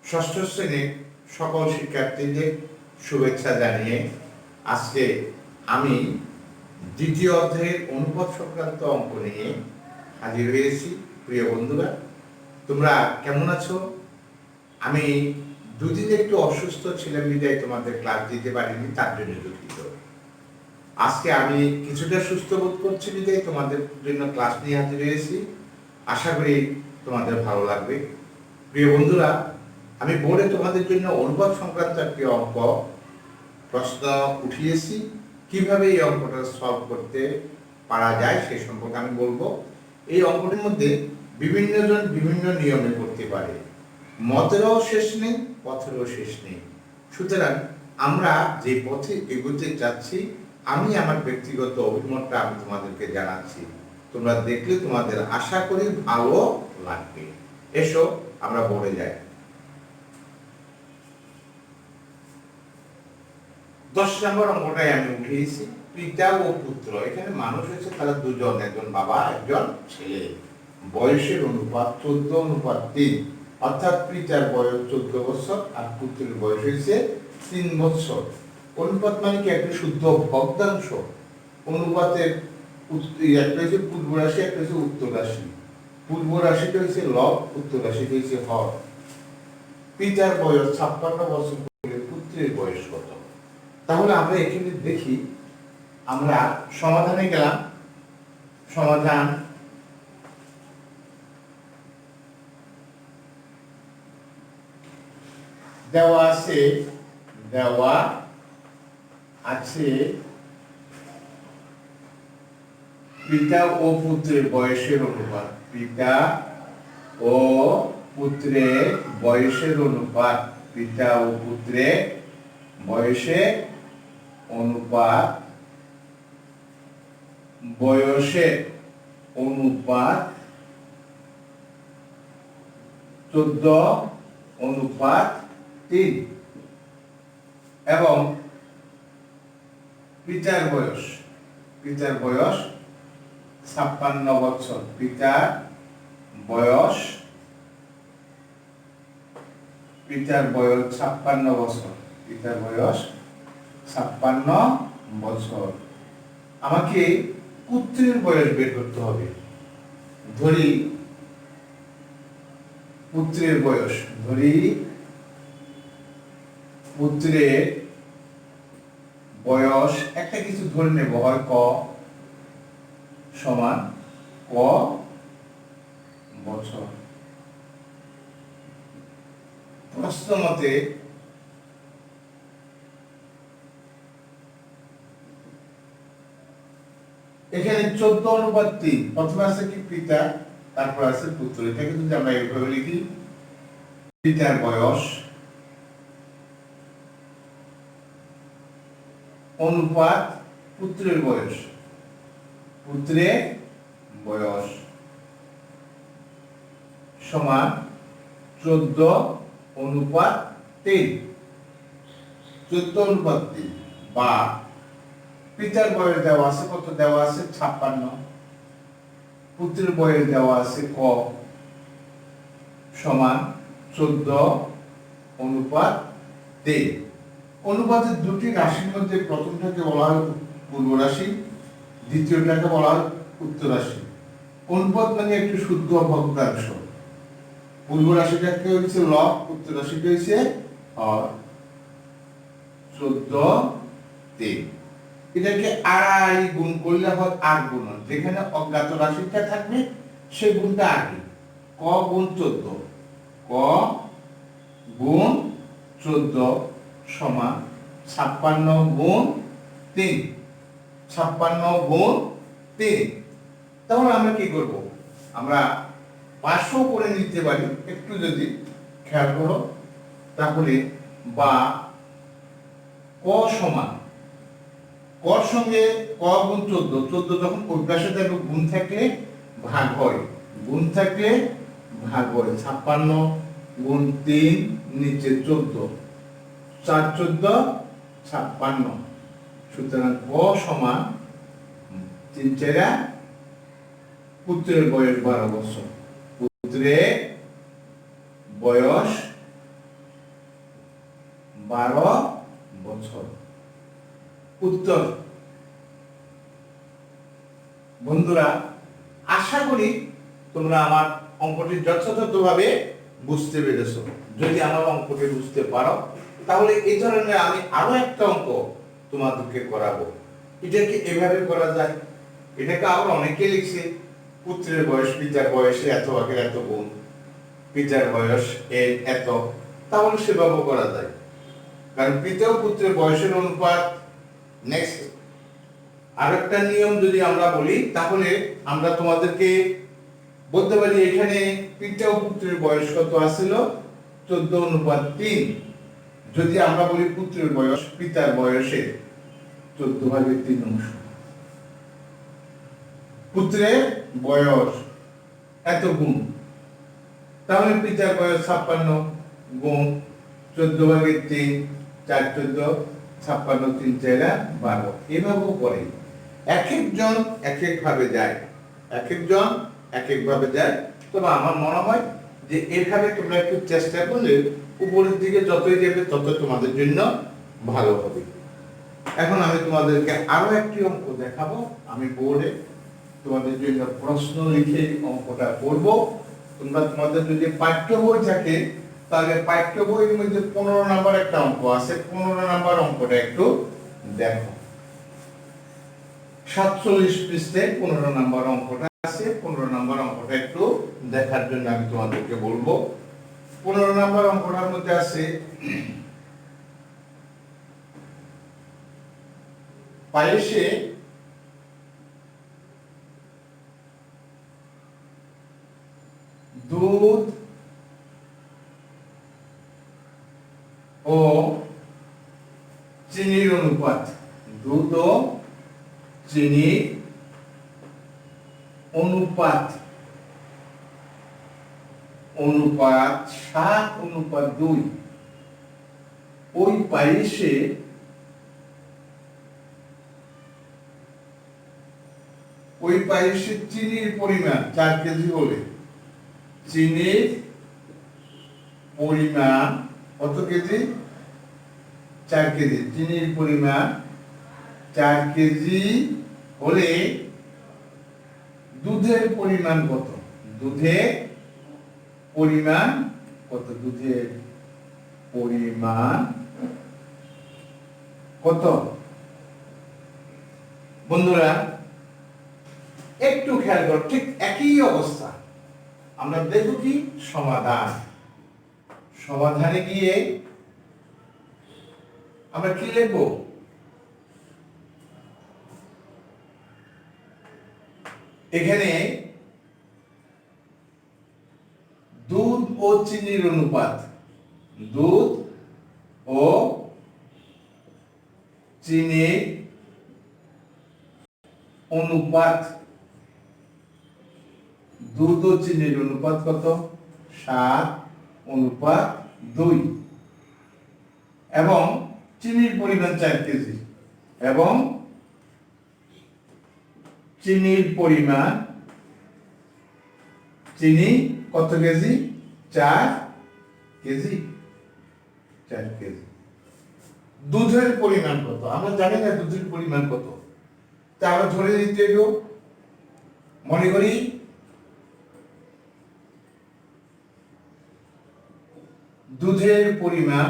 ষষ্ঠ শ্রেণীর সকল শিক্ষার্থীদের শুভেচ্ছা জানিয়ে আজকে আমি দ্বিতীয় অধ্যায়ের অনুপাত সংক্রান্ত অঙ্ক নিয়ে হাজির হয়েছি। প্রিয় বন্ধুরা, তোমরা কেমন আছো? আমি দুদিন একটু অসুস্থ ছিলাম বিধায় তোমাদের ক্লাস দিতে পারিনি, তার জন্য দুঃখিত। আজকে আমি কিছুটা সুস্থ বোধ করছি বিধায় তোমাদের জন্য ক্লাস নিয়ে হাজির হয়েছি। আশা করি তোমাদের ভালো লাগবে। প্রিয় বন্ধুরা, আমি বোর্ডে তোমাদের জন্য অনুপাত সংক্রান্ত একটি অঙ্ক প্রশ্ন উঠিয়েছি। কিভাবে এই অঙ্কটা সলভ করতে পারা যায় সে সম্পর্কে আমি বলবো। এই অঙ্কটির মধ্যে বিভিন্ন জন বিভিন্ন নিয়মে করতে পারে, মতেরও শেষ নেই, পথেরও শেষ নেই। সুতরাং আমরা যে পথে এগোতে যাচ্ছি, আমি আমার ব্যক্তিগত অভিমতটা আমি তোমাদেরকে জানাচ্ছি। তোমরা দেখলে তোমাদের আশা করি ভালো লাগবে। এসো আমরা বোর্ডে যাই। 10 নম্বর অঙ্কটাই আমি উঠিয়েছি। পিতা ও পুত্র, এখানে মানুষ হচ্ছে তারা দুজন, একজন বাবা একজন ছেলে। বয়সের অনুপাত 14:3, অর্থাৎ পিতার বয়স 14 বছর আর পুত্রের বয়স হয়েছে 3 বছর। অনুপাত মানে কি? একটা শুদ্ধ ভগ্নাংশ। অনুপাতের একটা হচ্ছে পূর্ব রাশি, একটা হচ্ছে উত্তর রাশি। পূর্ব রাশিটা হচ্ছে লব, উত্তর রাশিটা হচ্ছে হর। পিতার বয়স 56 বছর হলে পুত্রের বয়স কত? তাহলে আমরা এখানে দেখি, আমরা সমাধানে গেলাম। সমাধান দেওয়া আছে পিতা ও পুত্রের বয়সের অনুপাত। পিতা ও পুত্রের বয়সের অনুপাত। পিতা ও পুত্রের বয়সের অনুপাত। বয়সের অনুপাত 14:3 এবং পিতার বয়স 56 বছর। পিতার বয়স 56 বছর। পিতার বয়স 56 বছর। আমাকে পুত্রের বয়স বের করতে হবে। ধরি পুত্রের বয়স, পুত্রের বয়স একটা কিছু ধরে নেব, হয় ক সমান ক বছর। প্রশ্ন মতে এখানে 14:3, প্রথমে আছে কি পিতা, তারপর আছে পুত্র। এটাকে যদি আমরা এইভাবে লিখি, পিতার বয়স অনুপাত পুত্রের বয়স সমান 14:3। 14:3 বা পিতার বয়স দেওয়া আছে কত? দেওয়া আছে 56। পুত্রের বয়স দেওয়া আছে ক সমান 14:3। অনুপাতের দুটি রাশির মধ্যে প্রথমটাকে বলা হয় পূর্ব রাশি, দ্বিতীয়টাকে বলা হয় উত্তর রাশি। অনুপাত মানে একটি শুদ্ধ ভগ্নাংশ। পূর্ব রাশিটাকে হচ্ছে লব, উত্তর রাশিটা হচ্ছে হর। 14:3 এটাকে আড়াই গুণ করলে হয় 8 গুণন। যেখানে অজ্ঞাত রাশিটা থাকবে সেই গুণটা আগে। ক গুণ 14, ক গুণ 14 সমান 56:3। 56:3। তাহলে আমরা কি করব? আমরা 500 করে নিতে পারি। একটু যদি খেয়াল করো তাহলে, বা ক সমান, কর সঙ্গে ক গুণ 14 যখন অভ্যাসে থাকবে গুণ থাকলে ভাগ হয়, 56 গুণ 3 নিচে 14, 4×14 56। সুতরাং ক সমান 3×4 পুত্রের বয়স 12 বছর। পুত্রের বয়স 12 বছর। উত্তর। বন্ধুরা, আশা করি তোমরা আমার অঙ্কটি যথাযথভাবে বুঝতে পেরেছো। যদি আমার অঙ্কটি বুঝতে পারো তাহলে এই ধরনের আমি আরো একটা অঙ্ক তোমাদেরকে করাবো। এটাকে এভাবে করা যায়। এটাকে আবার অনেকে লিখছে, পুত্রের বয়স পিতার বয়সে এত ভাগের এত গুণ, পিতার বয়স এর এত, তাহলে সেভাবে করা যায়। কারণ পিতা ও পুত্রের বয়সের অনুপাত। নেক্সট আরেকটা নিয়ম যদি আমরা বলি, তাহলে আমরা তোমাদেরকে বলতে পারি এখানে পিতা ও পুত্রের বয়স কত আছিল, 14:3। যদি আমরা বলি পুত্রের বয়স পিতার বয়সের 14/3 অংশ। পুত্রের বয়স এত গুণ, তাহলে পিতার বয়স 56 গুণ 14/3, 4 14, 56 3 4 12। এভাবেও করে। এক একজন এক এক ভাবে যায়, এক একজন এক এক ভাবে যায়। তবে আমার মনে হয় যে এভাবে তোমরা একটু চেষ্টা করলে উপরের দিকে যতই যাবে তত তোমাদের জন্য ভালো হবে। এখন আমি তোমাদেরকে আরো একটি অঙ্ক দেখাবো। আমি বোর্ডে তোমাদের জন্য প্রশ্ন লিখে অঙ্কটা করব। তোমরা তোমাদের যদি পাঠ্য বই থাকে তাহলে পাঠ্য বইয়ের মধ্যে 15 নম্বর একটা অঙ্ক আছে। 15 নম্বর অঙ্কটা একটু দেখো। 47 পৃষ্ঠায় 15 নম্বর অঙ্কটা আছে। 15 নম্বর অঙ্কটা একটু দেখার জন্য আমি তোমাদেরকে বলবো। 15 নম্বর অঙ্কটার মধ্যে আছে পায়েসে দুধ ও চিনির অনুপাত। দুধ ও চিনির অনুপাত 7:2। ওই পায়েসে চিনির পরিমাণ 4 কেজি হলে চিনির পরিমাণ কত কেজি? 4 কেজি। চিনির পরিমাণ 4 কেজি হলে দুধের পরিমাণ কত? দুধের পরিমাণ কত? দুধের পরিমাণ কত? বন্ধুরা একটু খেয়াল করো, ঠিক একই অবস্থা। আমরা দেখব কি সমাধান। সমাধানে গিয়ে আমরা কি লিখব? এখানে দুধ ও চিনির অনুপাত। দুধ ও চিনির অনুপাত। দুধ ও চিনির অনুপাত কত? 7:2। এবং চিনির পরিমাণ 4 কেজি। এবং চিনির পরিমাণ, চিনি কত কেজি? 4 কেজি। 4 কেজি। দুধের পরিমাণ কত? আমরা জানি না দুধের পরিমাণ কত। তা আমরা ধরে নিতে গেল, মনে করি দুধের পরিমাণ,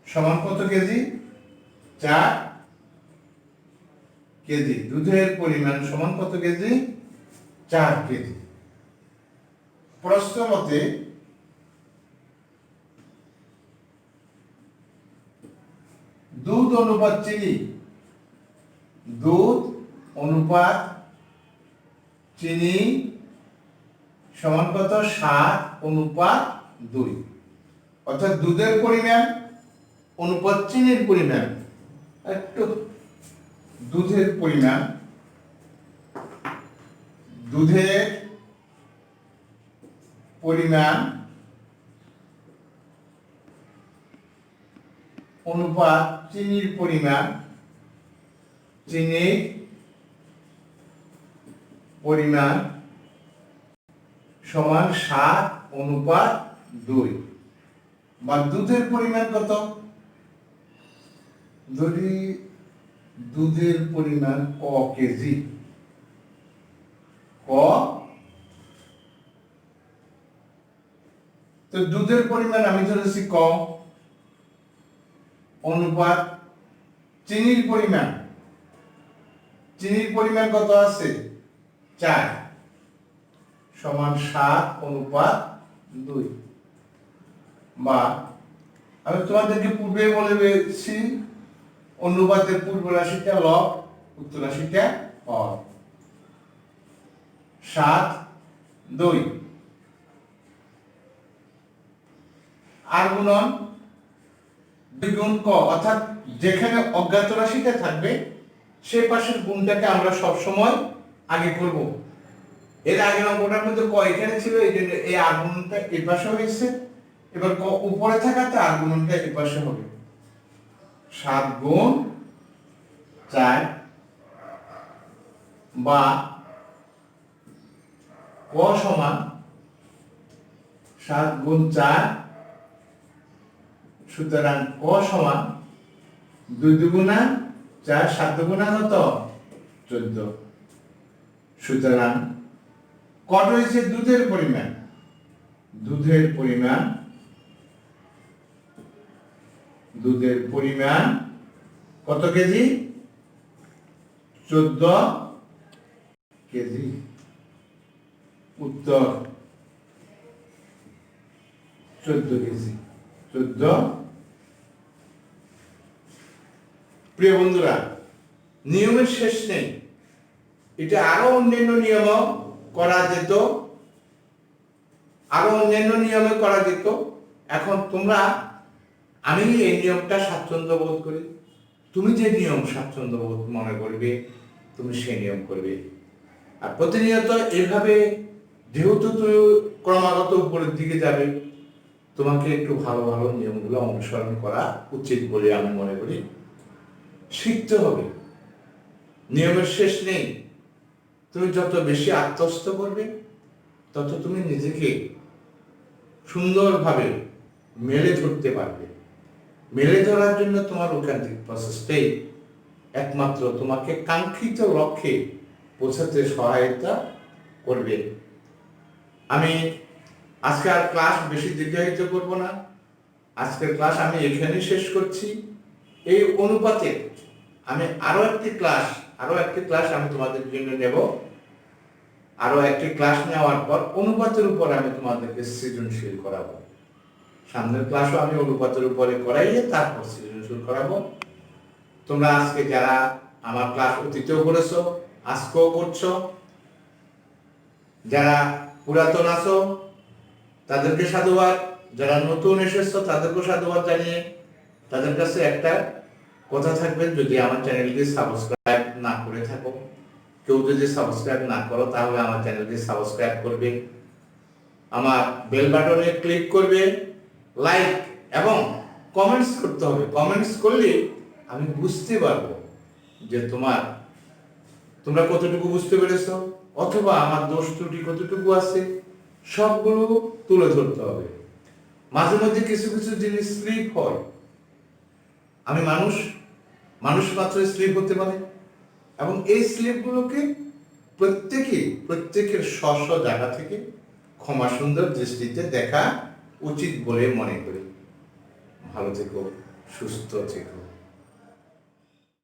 সমান কত কেজি? 4 কেজি। দুধের পরিমাণ সমান কত কেজি? 4 কেজি। প্রশ্ন মতে দুধ অনুপাত চিনি, দুধ অনুপাত চিনি সমান কত? 7:2। অর্থাৎ দুধের পরিমাণ অনুপাত চিনির পরিমাণ। একটু দুধের পরিমাণ, দুধের পরিমাণ অনুপাত চিনির পরিমাণ, চিনির পরিমাণ সমান 7:2, বা দুধের পরিমাণ কত? ধরি দুধের পরিমাণ ক কেজি, ক, তো দুধের পরিমাণ আমি ধরেছি ক, অনুপাত চিনির পরিমাণ কত আছে? 4, সমান 7:2, বা আমি তোমাদেরকে পূর্বে বলেছি অনুপাতের পূর্ব রাশিটা লব, উত্তর রাশিটা হর। 7:2 আর গুণন 2 গুণ ক, অর্থাৎ যেখানে অজ্ঞাত রাশিটা থাকবে সে পাশের গুণটাকে আমরা সব সময় আগে করব। এর আগের অঙ্কটার মধ্যে ক এখানে ছিল, এই জন্য এই আর গুণনটা এই পাশে হয়েছে, এবার ক উপরে থাকাতে আর গুণনটা এই পাশে হবে। 7 গুণ 4, বা ক সমান 7 গুণ 4, সুতরাং ক সমান 2 দুগুণা 4, 7 দুগুণা কত? 14। সুতরাং কত হয়েছে? দুধের পরিমাণ কত কেজি? 14 কেজি। উত্তর 14 কেজি। 14। প্রিয় বন্ধুরা, নিয়মের শেষ নেই, এটা আরো অন্যান্য নিয়মে করা যেত, এখন তোমরা, আমি এই নিয়মটা স্বাচ্ছন্দ্য বোধ করি, তুমি যে নিয়ম স্বাচ্ছন্দ্য বোধ মনে করবে তুমি সেই নিয়ম করবে। আর প্রতিনিয়ত এইভাবে যেহেতু তুমি ক্রমাগত উপরের দিকে যাবে, তোমাকে একটু ভালো ভালো নিয়মগুলো অনুসরণ করা উচিত বলে আমি মনে করি। শিখতে হবে, নিয়মের শেষ নেই। তুমি যত বেশি আত্মস্থ করবে তত তুমি নিজেকে সুন্দরভাবে মেলে ধরতে পারবে। মেলে ধরার জন্য তোমার ঐকান্তিক প্রচেষ্টাই একমাত্র তোমাকে কাঙ্ক্ষিত লক্ষ্যে পৌঁছাতে সহায়তা করবে। আমি আজকে আর ক্লাস বেশি দীর্ঘায়িত করব না, আজকের ক্লাস আমি এখানেই শেষ করছি। এই অনুপাতে আমি আরো একটি ক্লাস আমি তোমাদের জন্য নেব। আরো একটি ক্লাস নেওয়ার পর অনুপাতের উপর আমি তোমাদেরকে সৃজনশীল করাবো। সামনের ক্লাসও আমি অনুপাতের উপরে করাইয়ে তারপর সৃজনশীল করাবো। তোমরা আজকে যারা আমার ক্লাস অতীতেও করেছো, আজকেও করছো, যারা পুরাতন আছো তাদেরকে সাধুবাদ, যারা নতুন এসেছো তাদেরকেও সাধুবাদ জানিয়ে তাদের কাছে একটা কথা থাকবে, যদি আমার চ্যানেলকে সাবস্ক্রাইব না করে থাকো, কেউ যদি সাবস্ক্রাইব না করো তাহলে আমার চ্যানেলকে সাবস্ক্রাইব করবে, আমার বেল বাটনে ক্লিক করবে, লাইক এবং কমেন্টস করতে হবে। কমেন্টস করলে আমি বুঝতে পারবো যে তোমরা কতটুকু বুঝতে পেরেছো, অথবা আমার দোষ ত্রুটি কতটুকু আছে সবগুলো তুলে ধরতে হবে। মাঝে মধ্যে কিছু জিনিস স্লিপ হয়, আমি মানুষ মাত্র স্লিপ হতে পারে, এবং এই স্লিপগুলোকে প্রত্যেকের স্ব জায়গা থেকে ক্ষমা সুন্দর দৃষ্টিতে দেখা উচিত বলে মনে করি। ভালো থেকো, সুস্থ থেকো।